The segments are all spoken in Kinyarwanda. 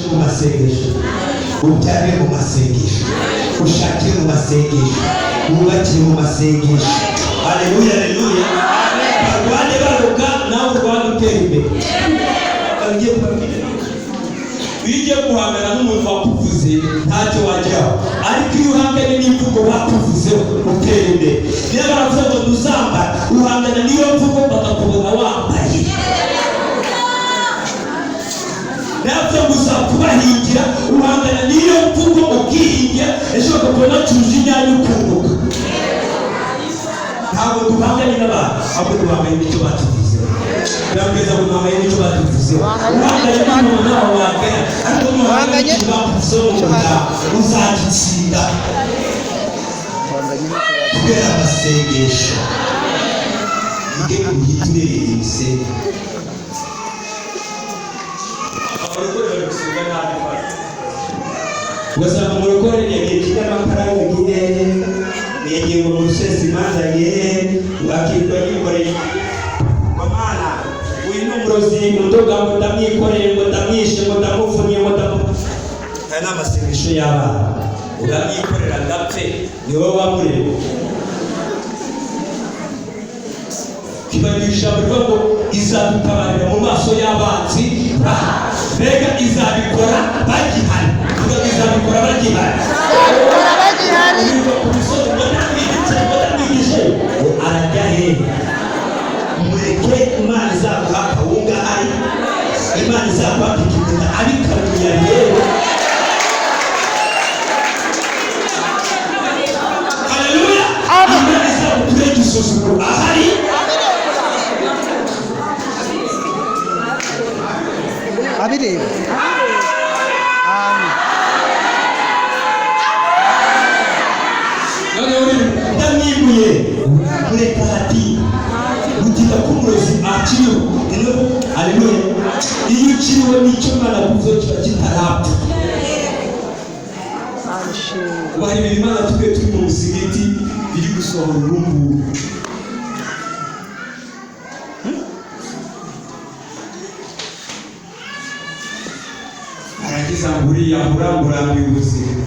mu masengesho, ubyare mu masengesho, ushake mu masengesho, wubakire mu masengesho. Haleluya, haleluya. Barwane baruka nawe urwane utera imbere. Ije guhangana n'umuntu wakuvuze ntacyo wajyaho, ariko iyo uhanganye n'imvugo bakuvuze utera imbere. Niyo baravuze ngo duzambara, uhangana n'iyo mvugo bakakubona wambaye. Ntabwo gusa kubahingira, uhangana n'iyo mvugo ukihingira, ejo bakakubona cyuje inyanya ukunguka. Ntabwo duhanganye n'abantu, ahubwo duhanganye n'icyo batuvuze. Nabwiza ngo duhanganye n'icyo batuvuze. Uhanganye n'umuntu nawe wagaya, ariko nuhanganye n'icyo bakuvuze uzagitsinda. Kubera amasengesho ige kuyiturere imisenga. Ugasanga umurokore yagiye kijya amakara yagiye yagiye mu rusesi imanza yagiye akirwa yikoreye Mana uyu ni umurozi mudoga ngo ndamwikoreye ngo ndamwishe ngo ndamuvunnye ngo aya ni amasengesho y'abana. Uramwikorera ndapfe ni wowe wamureba. Kibanisha bivuga ngo izabitabarira mu maso y'abanzi, mbega izabikora bagihari. Kuvuga izabikora bagihari. Niba ku misozi ndamwigije arajya he? Mureke Imana izaguha kawunga ari, Imana izaguha ikigunda abikabuye yewe. Haleluya. Imana izaguha igisuzuguro ahari. Abireba. Amen. Ndamwibuye mureka hati gutika kumurozi akiriho. Haleluya. Iyo ukiriho n'icyo Imana kuvuze kiba kitarapfa. Ubahirira Imana twe turi mu musigiti biri gusohora urumbu. Aragiza buriya muramburambi ubuzima.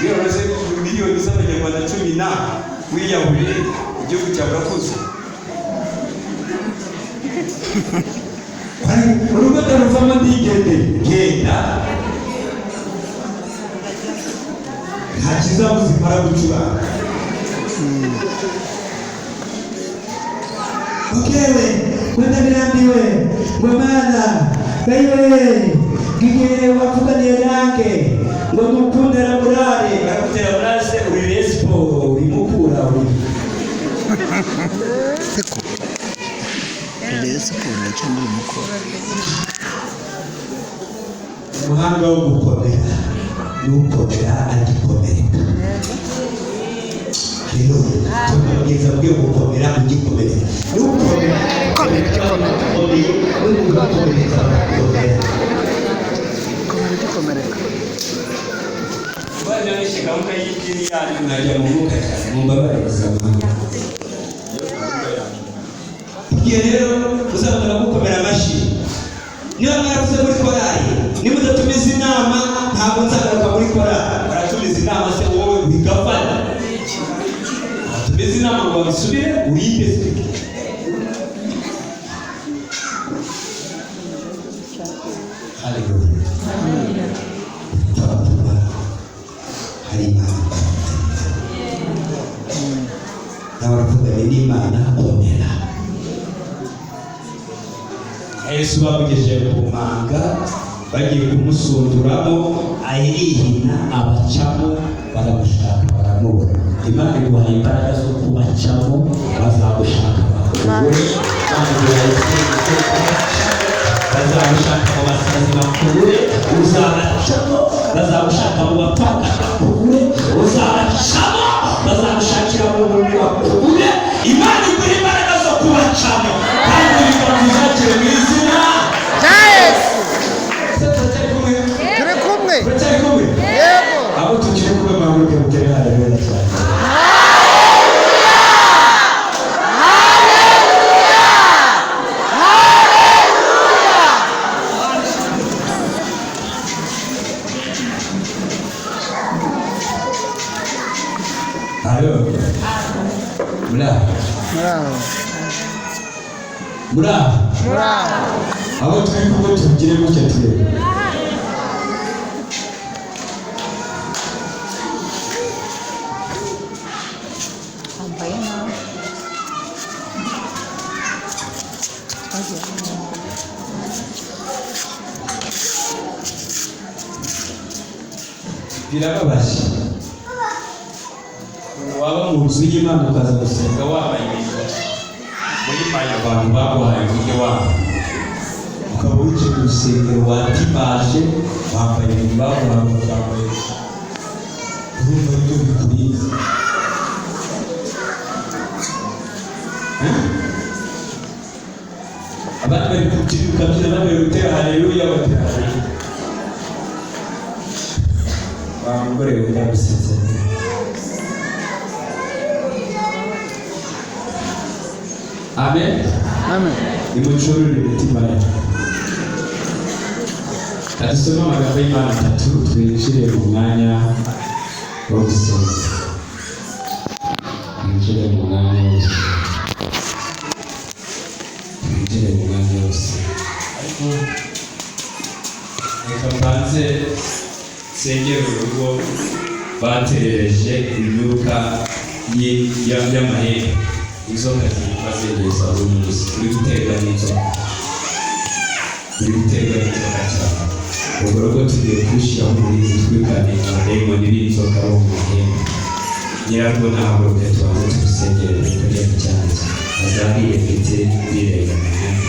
Wiyoboze miliyoni z'abanyarwanda 10 na wiyahuriye igihugu cya Gakuza. Urugo ruvamo ndigende genda. Nta kizabuze impara gucuranga. Ukewe kwenda birambiwe ngo Mana bayiwe gigere wavuganiye nange ngo mukundera murare bakutera murase uri respo uri mukura uri Seko. Respo na cyangwa mukura. Umuhanga wo gukomera n'ukomera agikomereka. Haleluya. Tubabwiza bwe gukomera ugikomera. N'ukomera Komereka. Bwana nishe gahunda y'idini yanyu najya mu mwuka cyane mumbabaririza Imana. Igihe rero uzabona gukomera amashyi. Niba mwaravuze muri korali, nimudatumiza inama ntabwo nzagaruka muri korali. Baratumiza inama se wowe bigafana. Atumiza inama ngo bisubire uyiteze. Haleluya. Hari Imana. N'abaravuga n'Imana komera. Yesu bamugejeje ku manga bagiye kumusunduramo ayirihina abacamo baramushaka baramubona. Imana iguhaye imbaraga zo kubacamo bazagushaka bakubure. Bazagushaka mu basazi bakubure, uzabacamo. Bazagushaka mu bapaka bakubure, uzabacamo. Bazagushakira mu muntu bakubure. Imana iguha imbaraga zo kubacamo kandi bikakuzakira mu izina rya Yesu. Turi kumwe. Yego. Abo tukiri kumwe mabuke mutere haleluya cyane. Muraho. Abo turi kumwe tugire gutya turebe. Birababaje waba mu nzu y'Imana ukaza gusenga wambaye ibintu muri mayo abantu baguhaye uburyo wabo ukaba wicaye ku rusengero watimaje wambaye ibintu baguhaye ukambaye urumva ibyo bikurinze abandi bari kubyina ukabyina bari gutera haleluya batera haleluya umugore wenda gusetsa amen imucurure imitima yacu adusoma amagambo y'Imana atatu twinjire mu mwanya wo gusenga twinjire mu mwanya wo gusenga ariko reka mbanze sengera urugo baterereje imyuka y'amahembe inzoka zitwa zeneza umunsi uri guterwa n'inzoka cyane ubwo rero tugiye kubishyiraho umurinzi twikane abadayimoni b'inzoka bo mu mahembe nyirarwo ntabwo reka tubanze tubisengere kujya ku cyanzu azabire ndetse bireba amahembe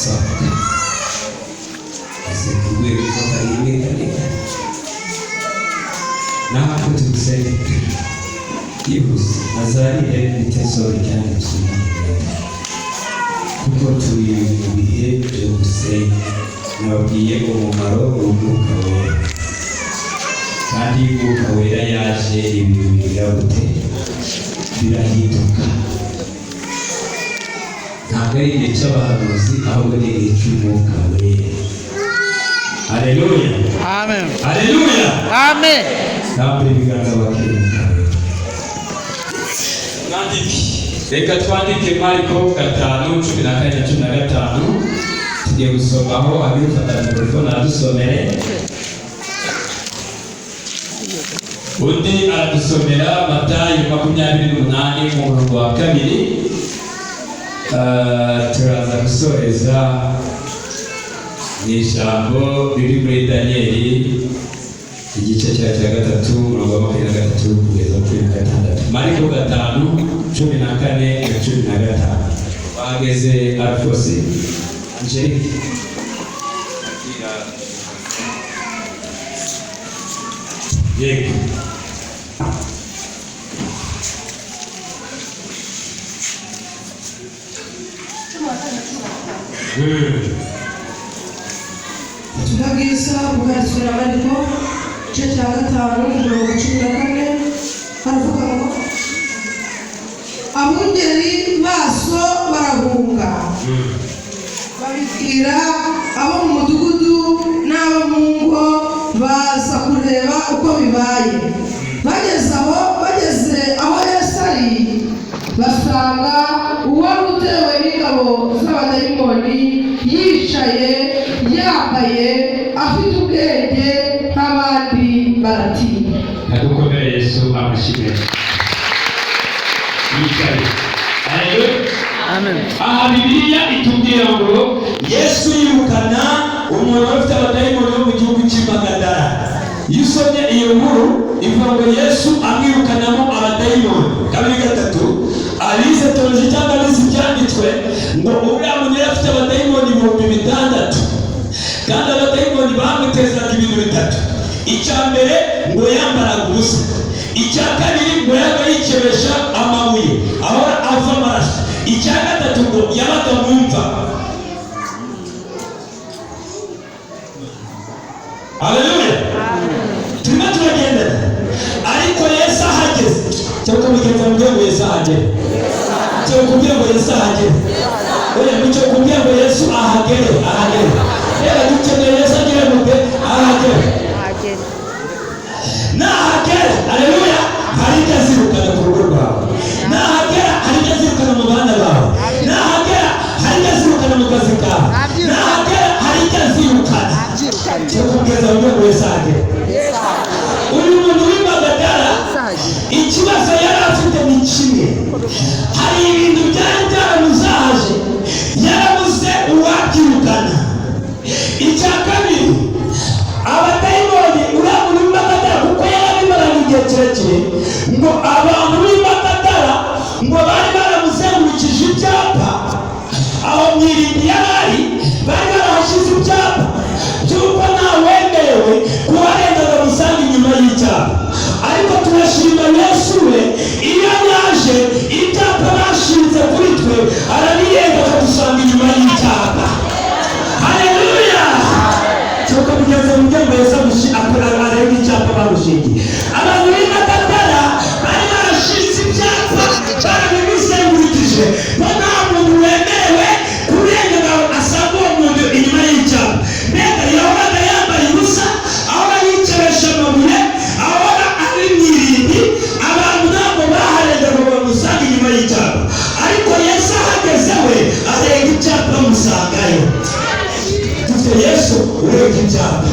sohoka urwego inzoka rimwe ntabwo tubisenge yihuse azarire bitesoro cyane gusoma kuko turi mu bihe byo gusenga nababwiye umumaro w'umwuka wera kandi umwuka wera yaje ibintu biragute birahinduka ntabwo ari igihe cy'abahanuzi ahubwo ni igihe cy'umwuka wera. Haleluya. Amen. Haleluya. Amen. Ntabwo ibiganza bakiruka. Nandiki. Reka twandike Mariko 5:14-15. Tugiye gusomaho abifata telefone adusomere. Undi aradusomera Matayo 28 mu murongo wa 2. Turaza gusoreza n'ijambo riri muri Daniyeli igice cya 3 umurongo wa 23 kugeza kuri 6. Mariko 5:14-15. Bageze Alfosi Angelique yego Tubagisa bugazura Mariko igice cya 5 umurongo 14 haravuga ngo abungeri baso barahunga babibwira abo mu mudugudu n'abo mu ngo baza kureba uko bibaye. Bageze aho Yesu ari basanga uwari utewe n'ingabo z'abadayimoni yicaye yambaye afite ubwenge nk'abandi baratinya. Nagukomere Yesu amashimwe yicaye. Haleluya. Amen. Aha Bibiliya itubwira ngo Yesu yirukana umuntu ufite abadayimoni wo mu gihugu cy'Imagadara. Iyo usomye iyo nkuru ivuga ngo Yesu amwirukanamo abadayimoni. 2 Alize teoloji cyangwa alize ibyanditswe ngo uriya muntu yari afite abadayimoni 6,000 kandi abadayimoni bamutezaga ibintu 3. Icya mbere ngo yambaraga ubusa, icya kabiri ngo yabaga yikebesha amabuye ahora ava amaraso, icya gatatu ngo yabaga mu mva. Haleluya. Turimo turagendana ariko Yesu ahageze cyangwa mugenzi ngo Yesu ahagere cyangwa kubwira ngo Yesu ahagere oya nicyo kubwira ngo Yesu ahagere reba dukeneye Yesu agere mute ahagere nahagera. Haleluya. Hari ikazirukana ku rugo rwawe nahagera Sanje. kugeza mu rwego rw'Isage. Uyu muntu w'impagarara ikibazo yari afite ni kimwe, hari ibintu byari byaramuzahaje, yarabuze uwabyirukana. Icya kabiri, abadayimoni uriya muntu w'impagarara kuko yarabimaranye igihe kirekire, ngo abantu b'impagarara ngo bari baramuzengurukije ibyapa aho mwirindi yarari, bari barahashyize ibyapa by'uko ntawemerewe kuharengaga gusanga inyuma y'icyapa. Ariko turashima Yesu we, iyo yaje ibyapa bashinze kuri twe arabirenga akadusanga inyuma y'icyapa. Haleluya! cyuko bigeze mu byo Yesu arenga icyapa bamushingiye. Abantu b'impagarara bari barashinze ibyapa barabimuzengurukije, ko nta muntu wemerewe kurenga asanga uwo muntu inyuma y'icyapa. Mbega yahoraga yambaye ubusa, ahora yicaresha amabuye, ahora ari mwirindi, abantu ntabwo baharengaga bamusanga inyuma y'icyapa. Ariko Yesu ahageze we arenga icyapa amusangayo. Dufite Yesu urenga ibyapa.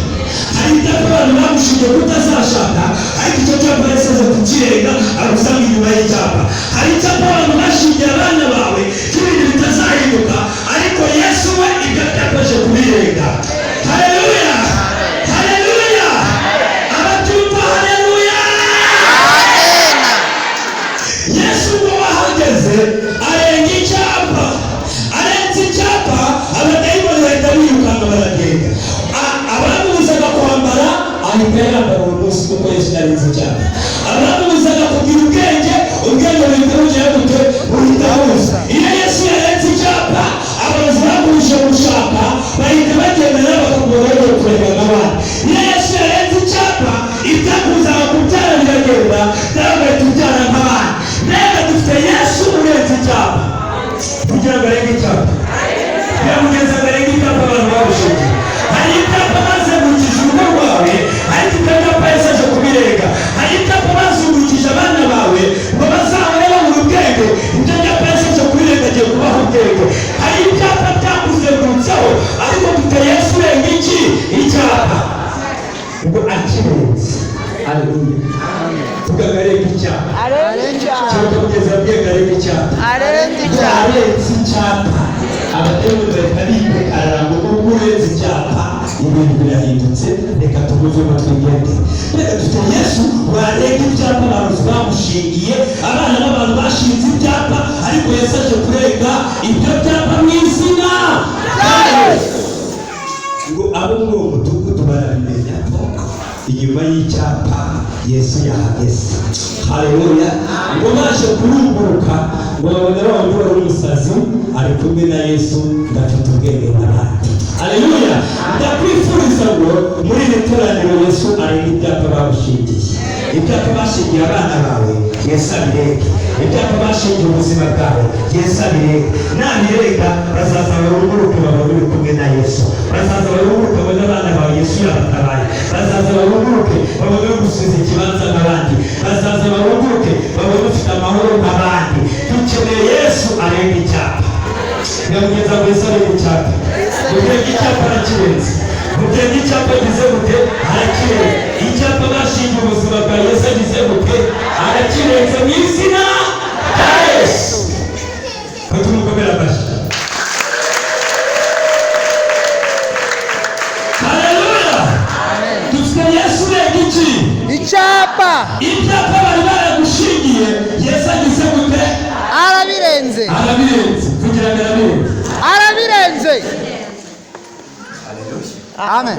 Hari ibyapa abantu bamushingiye kutazashaka, ariko icyo cyapa Yesu aza kukirenga agusanga inyuma y'icyapa. Hari icyapa abantu bashingiye abana bawe cy'ibintu bitazahinduka, ariko Yesu we ibyo byapa aje kubirenga. Haleluya! Haleluya! Abatumva haleluya! Yesu ngo wahageze arenga icyapa, arenze icyapa, abadayimoni bahita birukanka baragenda. Abamubuzaga kwambara ahita yambara uwo munsi kuko Yesu yarenze icyapa. Abamubuzaga kugira ubwenge buhita bugera gute? Buhita buza. Iyo Yesu yarenze icyapa, abarozi bakurusha gushaka bahita bagenda nabo bakagura bagiye kureba nk'abandi. Iyo Yesu yarenze icyapa, ibyakuzaga kubyara biragenda nawe ugahita ubyara nk'abandi. Mbega dufite Yesu urenze icyapa kugira ngo arenge icyapa. Biramugeza ngo arenge icyapa abantu babushingiye. Hari ibyapa bazengurukije urugo rwawe, ariko ibyo byapa Yesu aje kubirenga. Hari ibyapa bazungurukije abana bawe ngo bazahore babura ubwenge, ibyo byapa Yesu aje kubirenga agiye kubaha ubwenge. Hari ibyapa byakuzengurutseho, ariko dufite Yesu urenga iki? Icyapa. Ngo akirenze. Haleluya. Tugaga arenga icyapa. Cyangwa kugeza abwenge arenga icyapa. Arenze icyapa. Abadayimoni bahita bikarara ngo kuko urenze icyapa ibintu birahindutse, reka tuguzemo twigende. Reka dufite Yesu warenga ibyapa abantu bamushingiye, abana b'abantu bashinze ibyapa, ariko Yesu aje kurenga ibyo byapa mu izina rya Yesu. Ngo abo muri uwo mudugudu barabimenya ko inyuma y'icyapa Yesu yahageze. Haleluya! Ngo baje kurunguruka ngo babone wa wundi wari umusazi ari kumwe na Yesu, ndafite ubwenge n'abandi. Haleluya! Ndakwifuriza ngo muri iri teraniro Yesu arenga ibyapa bamushingiye. Ibyapa bashingiye abana bawe Yesu abirenge. Ibyapa bashingiye ubuzima bwawe Yesu abirenge. Nabirenga bazaza barunguruke babone uri kumwe na Yesu. Bazaza barunguruke babone abana bawe Yesu yabatabaye. Bazaza barunguruke babone gusubiza ikibanza nk'abandi. Bazaza barunguruke babone ufite amahoro nk'abandi. Dukeneye Yesu arenga icyapa. Nyamugeza ngo Yesu arenga icyapa. Murenga icyapa arakirenze. Murenga icyapa agize gute? Arakirenze. Icyapa bashingiye ubuzima bwa Yesu agize gute? Arakirenze mu izina rya Yesu. Tumukomere amashyi. Haleluya! Dufite Yesu urenga iki? Icyapa. Ibyapa bari baragushingiye Yesu agize gute? Arabirenze. Arabirenze. Kugira ngo arabirenze. Arabirenze. Amen.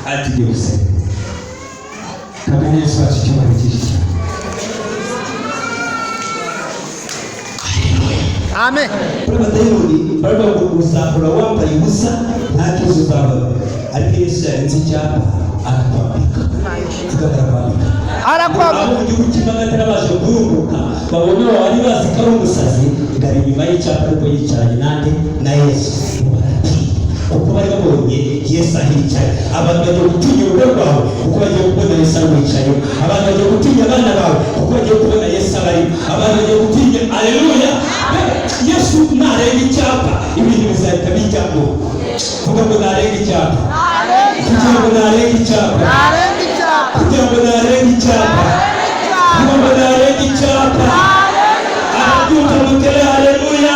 Ati byose kabone Yesu wacu cyangwa ikindi. Amen. Abadayimoni bari bagusakura wambaye ubusa nta kibazo uzabona, ariko Yesu yarenze icyapa arakwambika. Arakwambika. Abo mu gihugu cy'Impagatara baje kurunguruka babonye bari bazi ko ari umusazi, ngari inyuma y'icyapa ariko yicaranye nande na Yesu. Kuko bari babonye Yesu ahicaye. Abantu bagiye gutinya urugo rwawe kuko bagiye kubona Yesu ahicaye. Abantu bagiye gutinya abana bawe kuko bagiye kubona Yesu abari. Abantu bagiye gutinya. Haleluya! Yesu narenga icyapa ibintu bizahita bijyamo. Vuga ngo narenga icyapa. Kugira ngo narenga icyapa. Kugira ngo narenga icyapa. Vuga ngo narenga icyapa. Abyuka mutere haleluya.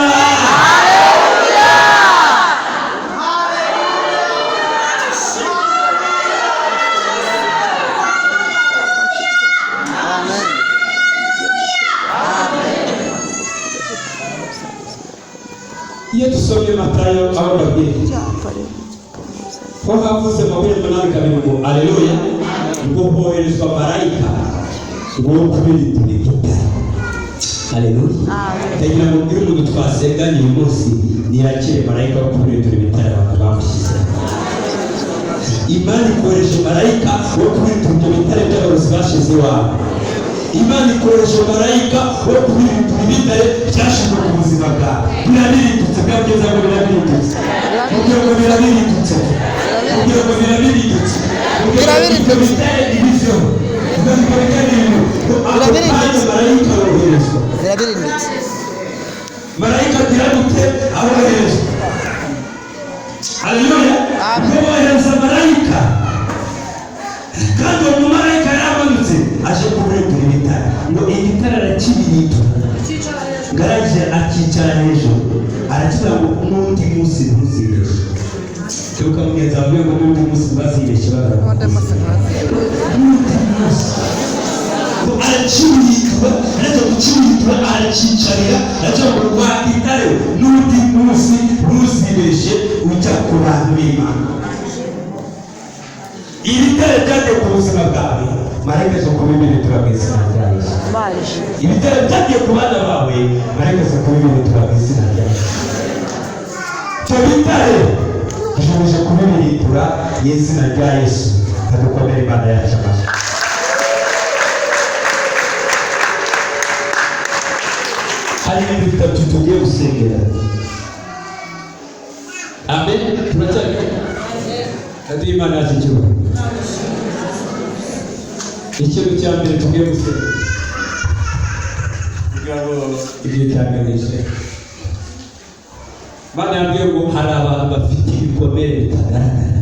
Iyo dusomye Matayo aho babwiye ko havuze mu 8:7 ngo aleluya, ngo hoherezwa marayika ngo kubirindira igitare. Aleluya. Ndagira ngo mbwire umuntu twasenganye uyu munsi ntiyakire marayika wo kubirindira ibitare bamushyize. Imana ikoresha marayika wo kubirindira ibitare by'abarozi bashize iwawe. Imana ikoresha marayika wo kubirindira ibitare byashize ku buzima bwawe. Birabirindutse byageza ngo birabirindutse. Kugira ngo birabirindutse. Kugira ngo birabirindutse. Birabirindutse bitare ibivyo. Birabirindutse. Marayika woherezwa. Birabirindutse. Marayika birabirindutse ahoherezwa. Haleluya. Wohereza marayika. Kandi uwo marayika yaramanutse aje kubirindira ibitare. Ngo igitare arakibirindura. Garaje akicara hejuru arakivuga ngo n'undi munsi ntuzibeshe. Tuka mugeza mwe ngo n'undi munsi bazibeshe bagara. Arakibitura, ariko kukibitura arakicarira, aje ngo rwagitare n'undi munsi ntuzibeshe ujya ku bantu b'Imana. Ibitare byagiye ku buzima bwawe, marayika zo kubibirindura mu izina rya Yesu. Ibitare byagiye ku bana bawe, marayika zo kubibirindura mu izina rya Yesu. Icyo bitare dushoboje kubibirindura mu izina rya Yesu. Kadukomere Imana yacu amashyi. Hari ibintu bitatu tugiye gusengera. Amen. Turacyari kandi Imana yacu icyubahiro. Ikintu cya mbere tugiye gusengera kugira ngo igihe cyaganishe. Imana yambwiye ngo hari abantu bafite ibikomere bitagaragara.